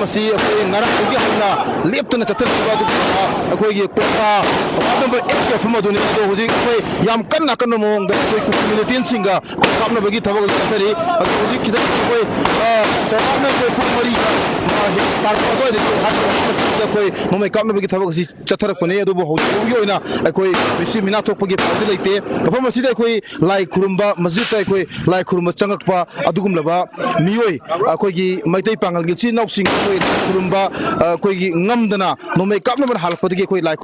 ꯑꯁꯤ ꯑꯩꯈꯣꯏ ꯉꯔꯥꯡꯗꯒꯤ ꯍꯧꯅ ꯂꯦꯞꯇꯅ ꯆꯠꯊꯔꯛꯈꯤꯕ ꯑꯗꯨꯒꯨꯝꯂꯕ ꯑꯩꯈꯣꯏꯒꯤ ꯀꯣꯇꯥ ꯋꯥꯔꯗ ꯅꯝꯕꯔ 8 ꯃꯐꯝ ꯑꯗꯨꯅꯤ ꯑꯗꯣ ꯍꯧꯖꯤꯛ ꯑꯩꯈꯣꯏ ꯌꯥꯝ ꯀꯟꯅ ꯃꯑꯣꯡꯗ ꯑꯩꯈꯣꯏ ꯀꯨꯀꯤ ꯃꯤꯂꯤꯇꯦꯟꯁꯤꯡꯒ ꯀꯥꯞꯅꯕꯒꯤ ꯊꯕꯛ ꯆꯠꯊꯔꯤ ꯑꯗꯣ ꯍꯧꯖꯤꯛ ꯈꯤꯇꯪ ꯑꯩꯈꯣꯏ ꯆꯥꯎꯔꯥꯛꯅ ꯑꯩꯈꯣꯏ ꯄꯨꯡ 4ꯒ ꯇꯥꯔꯛꯄ ꯑꯗꯨꯋꯥꯏꯗꯒꯤ ꯑꯩꯈꯣꯏ ꯅꯣꯡꯃꯩ ꯀꯥꯞꯅꯕꯒꯤ ꯊꯕꯛ ꯑꯁꯤ ꯆꯠꯊꯔꯛꯄꯅꯤ ꯑꯗꯨꯕꯨ ꯍꯧꯖꯤꯛꯐꯥꯎꯒꯤ ꯑꯣꯏꯅ ꯑꯩꯈꯣꯏ ꯃꯤꯁꯤ ꯃꯤꯅꯥ ꯊꯣꯛꯄꯒꯤ ꯄꯥꯎꯗꯤ ꯂꯩꯇꯦ ꯃꯐꯝ ꯑꯁꯤꯗ ꯑꯩꯈꯣꯏ ꯂꯥꯏ ꯈꯨꯔꯨꯝꯕ ꯃꯁꯖꯤꯗꯇ ꯑꯩꯈꯣꯏ ꯂꯥꯏ ꯈꯨꯔꯨꯝꯕ ꯆꯪꯉꯛꯄ ꯑꯗꯨꯒꯨꯝꯂꯕ ꯃꯤꯑꯣꯏ ꯑꯩꯈꯣꯏꯒꯤ ꯃꯩꯇꯩ ꯄꯥꯡꯒꯜꯒꯤ ꯏꯆꯤꯜ ꯏꯅꯥꯎꯁꯤꯡ ꯑꯩꯈꯣꯏ ꯂꯥꯏ ꯈꯨꯔꯨꯝꯕ ꯑꯩꯈꯣꯏꯒꯤ ꯉꯝꯗꯅ ꯅꯣꯡꯃꯩ ꯀꯥꯞꯅꯕꯅ ꯍꯜꯂꯛꯄꯗꯒꯤ ꯑꯩꯈꯣꯏ ꯂꯥꯏ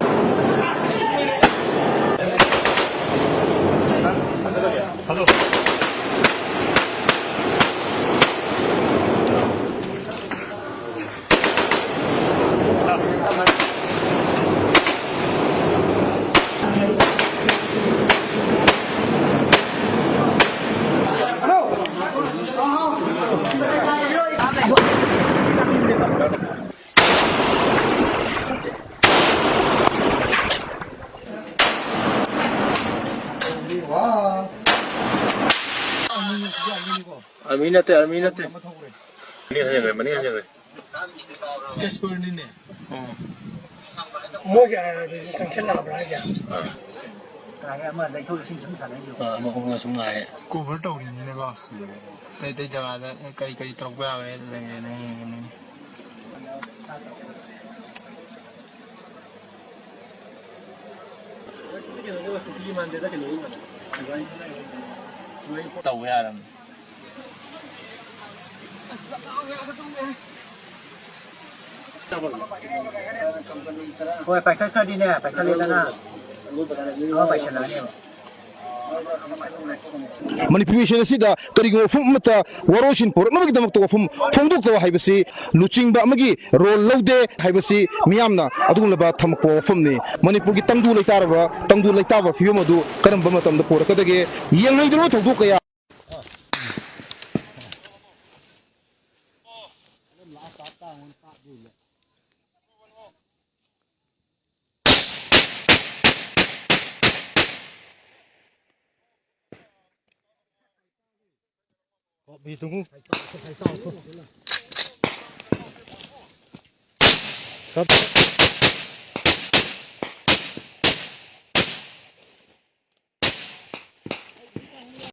아미나테. 많이 하냐고요. 데스퍼니네. 뭐가 상처나가 하자. 아마 내가 신청 잘해줘. 먹으면 정말. 고벌 떠오르네 봐. 내 자가다 그이 떡과 왜 내네. tàu ra là Ôi phải khai đi nè, phải khai lên đó. Phải xem lại nè. manipulation asida karigong fum mata waroshin pornamagi damak to fum phongdok to haibasi luchingba amagi role laude haibasi miyamna adugulaba thamko fumni manipurgi tangdu leitaba phiyom adu karamba matamda porakadage yengaidro thogdu kaya bị tung không?